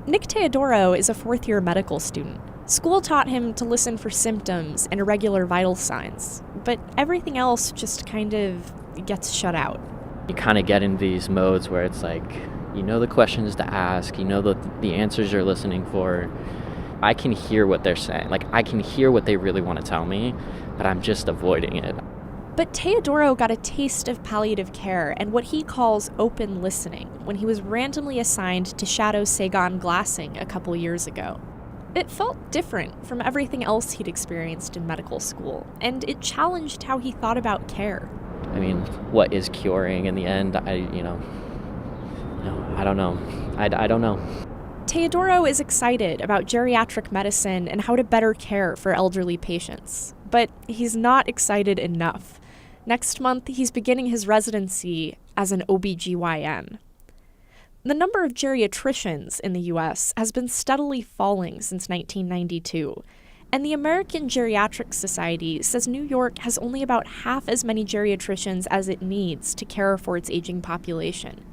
Nick Teodoro is a fourth-year medical student. School taught him to listen for symptoms and irregular vital signs, but everything else just kind of gets shut out. You kind of get in these modes where it's like, you know the questions to ask, you know the answers you're listening for. I can hear what they're saying. Like, I can hear what they really want to tell me, but I'm just avoiding it. But Teodoro got a taste of palliative care and what he calls open listening when he was randomly assigned to shadow Saigon Glassing a couple years ago. It felt different from everything else he'd experienced in medical school, and it challenged how he thought about care. I mean, what is curing in the end? I don't know. I don't know. Teodoro is excited about geriatric medicine and how to better care for elderly patients, but he's not excited enough. Next month, he's beginning his residency as an OBGYN. The number of geriatricians in the U.S. has been steadily falling since 1992, and the American Geriatric Society says New York has only about half as many geriatricians as it needs to care for its aging population.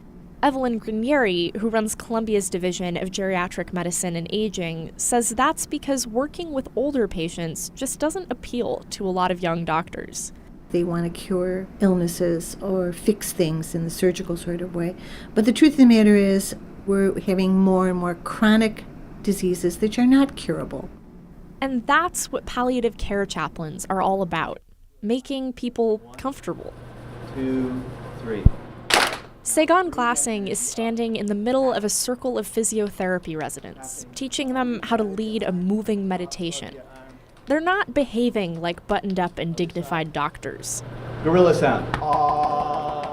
Evelyn Granieri, who runs Columbia's Division of Geriatric Medicine and Aging, says that's because working with older patients just doesn't appeal to a lot of young doctors. They want to cure illnesses or fix things in the surgical sort of way. But the truth of the matter is we're having more and more chronic diseases that are not curable. And that's what palliative care chaplains are all about, making people comfortable. 2, 3. Saigon Glassing is standing in the middle of a circle of physiotherapy residents, teaching them how to lead a moving meditation. They're not behaving like buttoned-up and dignified doctors. Gorilla sound.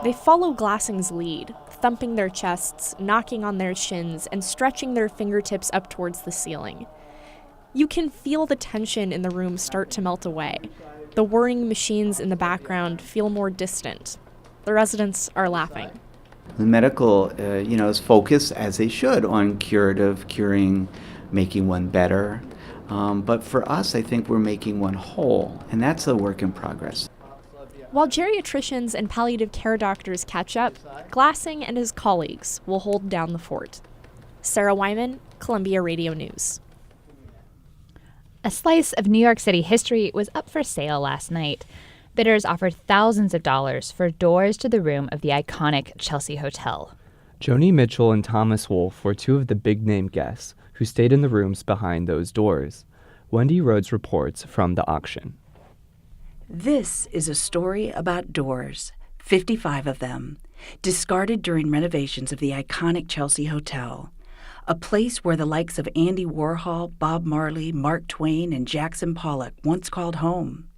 They follow Glassing's lead, thumping their chests, knocking on their shins, and stretching their fingertips up towards the ceiling. You can feel the tension in the room start to melt away. The whirring machines in the background feel more distant. The residents are laughing. The medical, is focused, as they should, on curative, curing, making one better. But for us, I think we're making one whole, and that's a work in progress. While geriatricians and palliative care doctors catch up, Glassing and his colleagues will hold down the fort. Sarah Wyman, Columbia Radio News. A slice of New York City history was up for sale last night. Bidders offered thousands of dollars for doors to the room of the iconic Chelsea Hotel. Joni Mitchell and Thomas Wolfe were two of the big-name guests who stayed in the rooms behind those doors. Wendy Rhodes reports from the auction. This is a story about doors, 55 of them, discarded during renovations of the iconic Chelsea Hotel, a place where the likes of Andy Warhol, Bob Marley, Mark Twain, and Jackson Pollock once called home.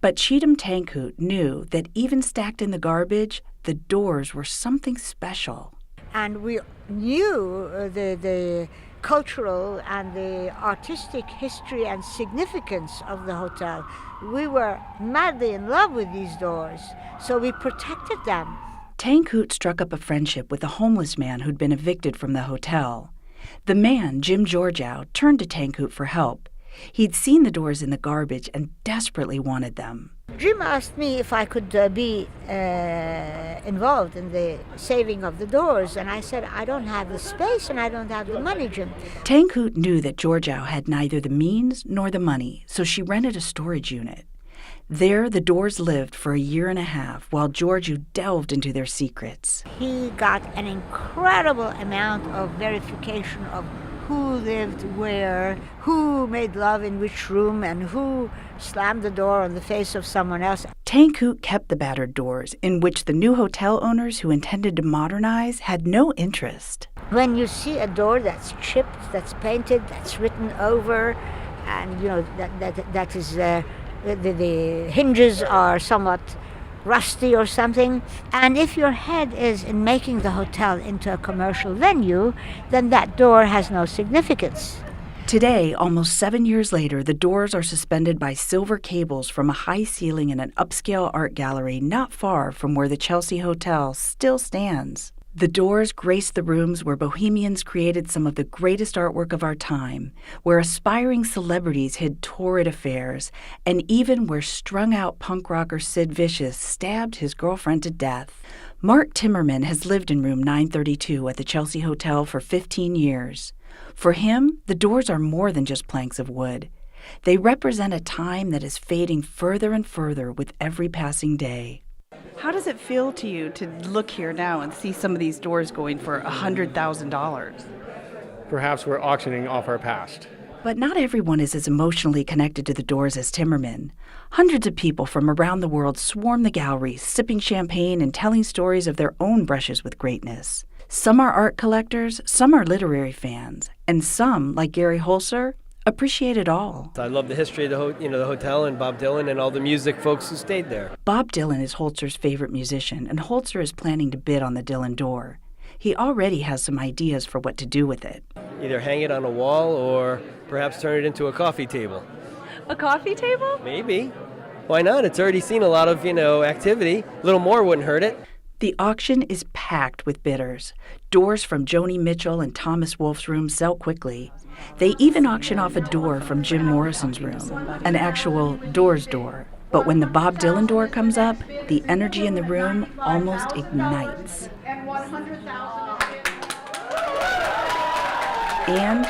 But Cheatham Tankhoot knew that even stacked in the garbage, the doors were something special. And we knew the cultural and the artistic history and significance of the hotel. We were madly in love with these doors, so we protected them. Tankhoot struck up a friendship with a homeless man who'd been evicted from the hotel. The man, Jim Georgiow, turned to Tankhoot for help. He'd seen the doors in the garbage and desperately wanted them. Jim asked me if I could be involved in the saving of the doors, and I said, I don't have the space and I don't have the money, Jim. Tankhoot knew that Georgiow had neither the means nor the money, so she rented a storage unit. There, the doors lived for a year and a half while Georgiou delved into their secrets. He got an incredible amount of verification of who lived where, who made love in which room, and who slammed the door on the face of someone else. Tankhoot kept the battered doors, in which the new hotel owners who intended to modernize had no interest. When you see a door that's chipped, that's painted, that's written over, and that is the hinges are somewhat rusty or something, and if your head is in making the hotel into a commercial venue, then that door has no significance. Today, almost 7 years later, the doors are suspended by silver cables from a high ceiling in an upscale art gallery not far from where the Chelsea Hotel still stands. The doors grace the rooms where bohemians created some of the greatest artwork of our time, where aspiring celebrities hid torrid affairs, and even where strung-out punk rocker Sid Vicious stabbed his girlfriend to death. Mark Timmerman has lived in room 932 at the Chelsea Hotel for 15 years. For him, the doors are more than just planks of wood. They represent a time that is fading further and further with every passing day. How does it feel to you to look here now and see some of these doors going for $100,000? Perhaps we're auctioning off our past. But not everyone is as emotionally connected to the doors as Timmerman. Hundreds of people from around the world swarm the gallery, sipping champagne and telling stories of their own brushes with greatness. Some are art collectors, some are literary fans, and some, like Gary Holzer, appreciate it all. I love the history of the hotel and Bob Dylan and all the music folks who stayed there. Bob Dylan is Holzer's favorite musician, and Holzer is planning to bid on the Dylan door. He already has some ideas for what to do with it. Either hang it on a wall or perhaps turn it into a coffee table. A coffee table? Maybe. Why not? It's already seen a lot of, activity. A little more wouldn't hurt it. The auction is packed with bidders. Doors from Joni Mitchell and Thomas Wolfe's room sell quickly. They even auction off a door from Jim Morrison's room, an actual doors door. But when the Bob Dylan door comes up, the energy in the room almost ignites. And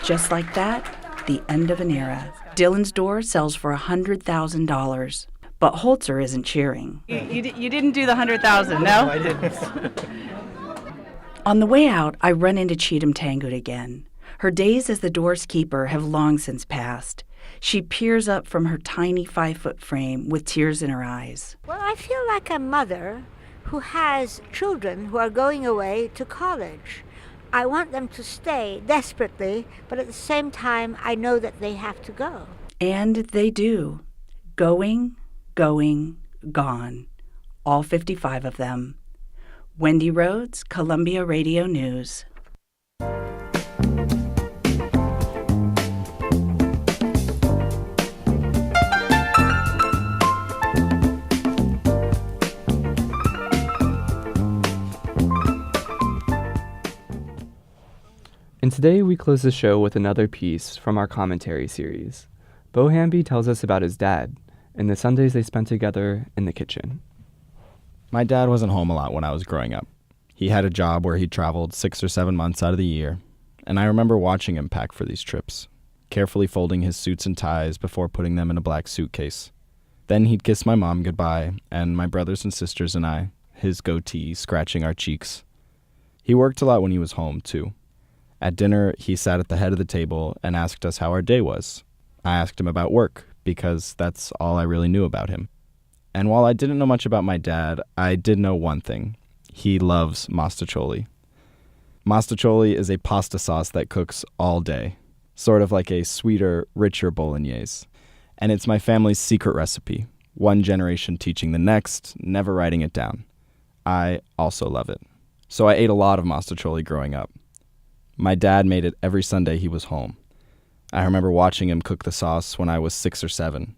just like that, the end of an era. Dylan's door sells for $100,000. But Holzer isn't cheering. You didn't do the $100,000, no? I didn't. On the way out, I run into Cheatham Tankhoot again. Her days as the door's keeper have long since passed. She peers up from her tiny 5-foot frame with tears in her eyes. Well, I feel like a mother who has children who are going away to college. I want them to stay desperately, but at the same time, I know that they have to go. And they do. Going, gone. All 55 of them. Wendy Rhodes, Columbia Radio News. And today we close the show with another piece from our commentary series. Bo Hamby tells us about his dad and the Sundays they spent together in the kitchen. My dad wasn't home a lot when I was growing up. He had a job where he traveled 6 or 7 months out of the year, and I remember watching him pack for these trips, carefully folding his suits and ties before putting them in a black suitcase. Then he'd kiss my mom goodbye, and my brothers and sisters and I, his goatee scratching our cheeks. He worked a lot when he was home, too. At dinner, he sat at the head of the table and asked us how our day was. I asked him about work, because that's all I really knew about him. And while I didn't know much about my dad, I did know one thing. He loves mostaccioli. Mostaccioli is a pasta sauce that cooks all day, sort of like a sweeter, richer bolognese. And it's my family's secret recipe, one generation teaching the next, never writing it down. I also love it. So I ate a lot of mostaccioli growing up. My dad made it every Sunday he was home. I remember watching him cook the sauce when I was 6 or 7.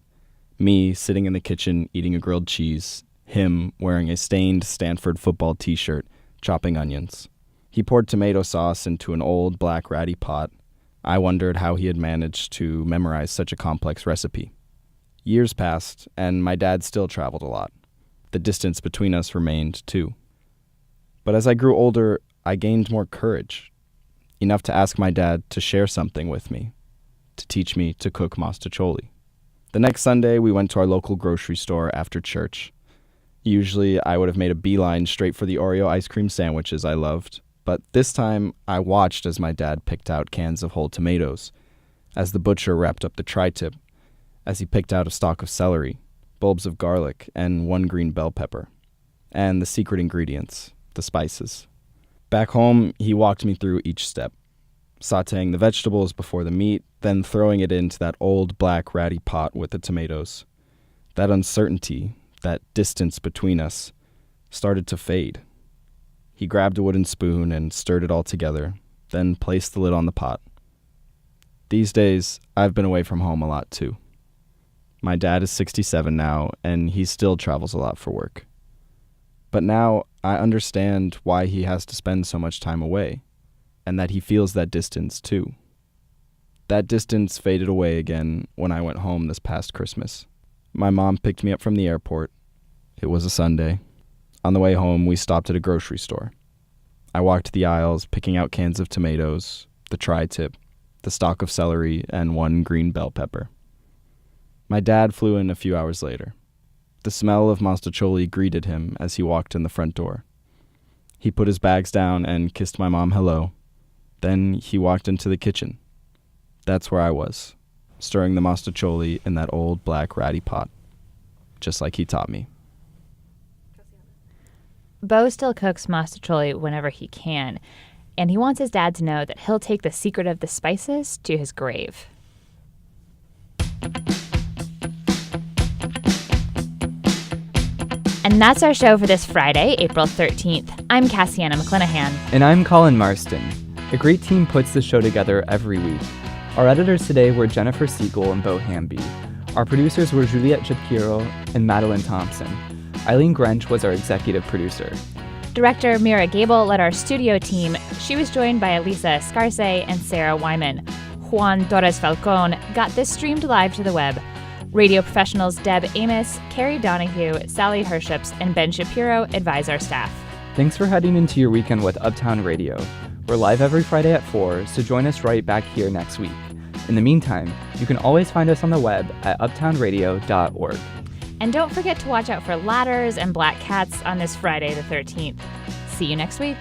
Me sitting in the kitchen eating a grilled cheese, him wearing a stained Stanford football t-shirt, chopping onions. He poured tomato sauce into an old black ratty pot. I wondered how he had managed to memorize such a complex recipe. Years passed, and my dad still traveled a lot. The distance between us remained, too. But as I grew older, I gained more courage, enough to ask my dad to share something with me, to teach me to cook mostaccioli. The next Sunday, we went to our local grocery store after church. Usually, I would have made a beeline straight for the Oreo ice cream sandwiches I loved, but this time, I watched as my dad picked out cans of whole tomatoes, as the butcher wrapped up the tri-tip, as he picked out a stalk of celery, bulbs of garlic, and 1 green bell pepper, and the secret ingredients, the spices. Back home, he walked me through each step, sautéing the vegetables before the meat, then throwing it into that old black ratty pot with the tomatoes. That uncertainty, that distance between us, started to fade. He grabbed a wooden spoon and stirred it all together, then placed the lid on the pot. These days, I've been away from home a lot too. My dad is 67 now, and he still travels a lot for work. But now, I understand why he has to spend so much time away, and that he feels that distance too. That distance faded away again when I went home this past Christmas. My mom picked me up from the airport. It was a Sunday. On the way home, we stopped at a grocery store. I walked the aisles, picking out cans of tomatoes, the tri-tip, the stalk of celery, and 1 green bell pepper. My dad flew in a few hours later. The smell of mostaccioli greeted him as he walked in the front door. He put his bags down and kissed my mom hello. Then he walked into the kitchen. That's where I was, stirring the mostaccioli in that old black ratty pot, just like he taught me. Bo still cooks mostaccioli whenever he can, and he wants his dad to know that he'll take the secret of the spices to his grave. And that's our show for this Friday, April 13th. I'm Cassiana McClanahan. And I'm Colin Marston. A great team puts the show together every week. Our editors today were Jennifer Siegel and Bo Hamby. Our producers were Juliette Shapiro and Madeline Thompson. Eileen Grench was our executive producer. Director Mira Gable led our studio team. She was joined by Elisa Escarce and Sarah Wyman. Juan Torres Falcon got this streamed live to the web. Radio professionals Deb Amos, Carrie Donahue, Sally Herships, and Ben Shapiro advise our staff. Thanks for heading into your weekend with Uptown Radio. We're live every Friday at 4, so join us right back here next week. In the meantime, you can always find us on the web at uptownradio.org. And don't forget to watch out for ladders and black cats on this Friday the 13th. See you next week.